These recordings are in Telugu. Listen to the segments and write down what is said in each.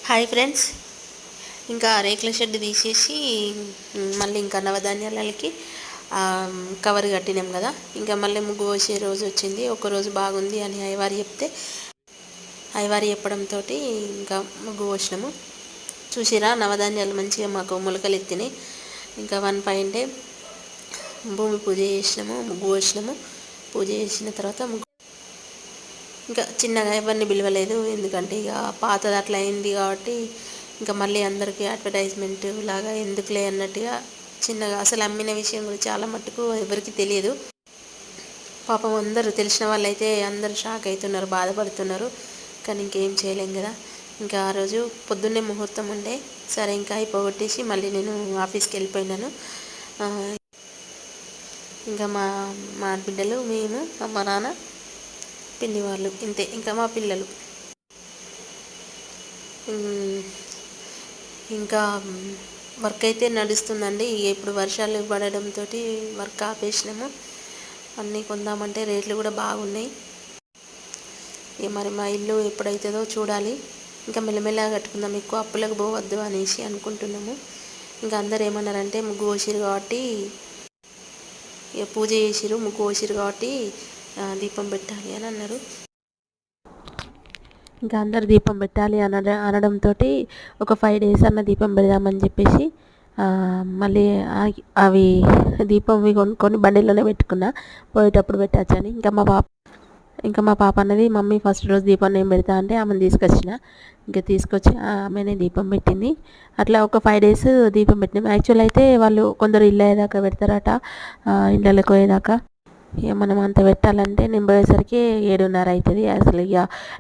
హాయ్ ఫ్రెండ్స్, ఇంకా రేకుల షెడ్ తీసేసి మళ్ళీ ఇంకా నవధాన్యాలకి కవర్ కట్టినాం కదా. ఇంకా మళ్ళీ ముగ్గు పోసే రోజు వచ్చింది. ఒకరోజు బాగుంది అని అయ్యవారు చెప్తే అయ్యవారు చెప్పడంతో ఇంకా ముగ్గు పోసినాము. చూసిరా, నవధాన్యాలు మంచిగా మాకు మొలకలు ఎత్తినాయి. ఇంకా 1 డే భూమి పూజ చేసినాము, ముగ్గు పోసినాము. పూజ చేసిన తర్వాత ఇంకా చిన్నగా ఎవరిని పిలవలేదు, ఎందుకంటే ఇక పాతది అట్లా అయింది కాబట్టి ఇంకా మళ్ళీ అందరికీ అడ్వర్టైజ్మెంట్ లాగా ఎందుకులే అన్నట్టుగా చిన్నగా. అసలు అమ్మిన విషయం కూడా చాలా మట్టుకు ఎవరికి తెలియదు. పాపం అందరూ తెలిసిన వాళ్ళైతే అందరూ షాక్ అవుతున్నారు, బాధపడుతున్నారు. కానీ ఇంకేం చేయలేం కదా. ఇంకా ఆ రోజు పొద్దున్నే ముహూర్తం ఉండే, సరే ఇంకా అయిపోగొట్టేసి మళ్ళీ నేను ఆఫీస్కి వెళ్ళిపోయినాను. ఇంకా మా మా బిడ్డలు, మేము, మా నాన్న, పిన్ని వాళ్ళు, ఇంతే. ఇంకా మా పిల్లలు. ఇంకా వర్క్ అయితే నడుస్తుందండి. ఇప్పుడు వర్షాలు పడడంతో వర్క్ ఆపేసినాము. అన్నీ కొందామంటే రేట్లు కూడా బాగున్నాయి. మరి మా ఇల్లు ఎప్పుడైతుందో చూడాలి. ఇంకా మెల్లమెల్లగా కట్టుకుందాం, ఎక్కువ అప్పులకు పోవద్దు అనేసి అనుకుంటున్నాము. ఇంకా అందరు ఏమన్నారంటే, ముగ్గు పోసిరు కాబట్టి, ఇక పూజ చేసిరు, ముగ్గు పోసిరు కాబట్టి దీపం పెట్టాలి అని అన్నారు. ఇంకా అందరు దీపం పెట్టాలి అనడంతో ఒక 5 days అన్న దీపం పెడదామని చెప్పేసి మళ్ళీ అవి దీపంవి కొనుక్కొని బండిలోనే పెట్టుకున్నా, పోయేటప్పుడు పెట్టచ్చని. ఇంకా మా పాప అన్నది, మమ్మీ ఫస్ట్ రోజు దీపం నేను పెడతా అంటే ఆమెను తీసుకొచ్చిన. ఇంకా తీసుకొచ్చి ఆమెనే దీపం పెట్టింది. అట్లా ఒక 5 days దీపం పెట్టినాం. యాక్చువల్ అయితే వాళ్ళు కొందరు ఇల్లు అయ్యేదాకా పెడతారట, ఇళ్ళకి పోయేదాకా. ఇక మనం అంత పెట్టాలంటే నేను పోయేసరికి 7:30 అవుతుంది. అసలు ఇక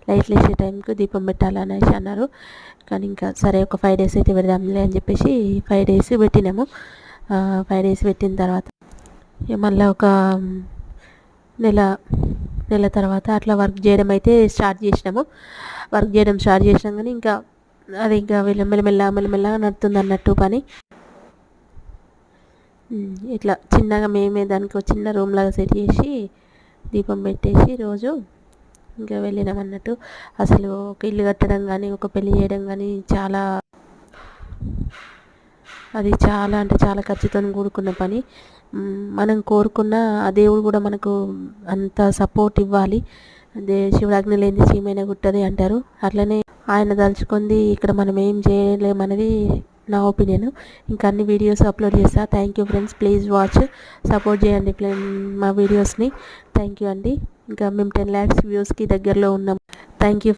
లైట్లు వేసే టైంకి దీపం పెట్టాలనేసి అన్నారు. కానీ ఇంకా సరే ఒక 5 days అయితే పెడదాంలే అని చెప్పేసి 5 days పెట్టినాము. 5 days పెట్టిన తర్వాత ఇక మళ్ళీ ఒక నెల తర్వాత అట్లా వర్క్ చేయడం అయితే స్టార్ట్ చేసినాము. వర్క్ చేయడం స్టార్ట్ చేసినాం కానీ ఇంకా అది ఇంకా మెల్లమెల్లగా నడుతుంది అన్నట్టు పని. ఇట్లా చిన్నగా మేమే దానికి ఒక చిన్న రూమ్ లాగా సెట్ చేసి దీపం పెట్టేసి రోజు ఇంకా వెళ్ళినాం అన్నట్టు. అసలు ఒక ఇల్లు కట్టడం కానీ, ఒక పెళ్లి చేయడం కానీ అది చాలా అంటే చాలా ఖర్చుతో కూడుకున్న పని. మనం కోరుకున్న ఆ దేవుడు కూడా మనకు అంత సపోర్ట్ ఇవ్వాలి. అదే శివుడు ఆజ్ఞ లేనిది చీమైన గుట్టది అంటారు. అట్లనే ఆయన దలుచుకుంది ఇక్కడ మనం ఏం చేయలేమనేది నా ఒపీనియన్. ఇంకా అన్ని వీడియోస్ అప్లోడ్ చేస్తా. Thank you friends, please watch, support చేయండి మా వీడియోస్ని. థ్యాంక్ యూ అండి. ఇంకా మేము 10 lakhs వ్యూస్కి దగ్గరలో ఉన్నాం. Thank you.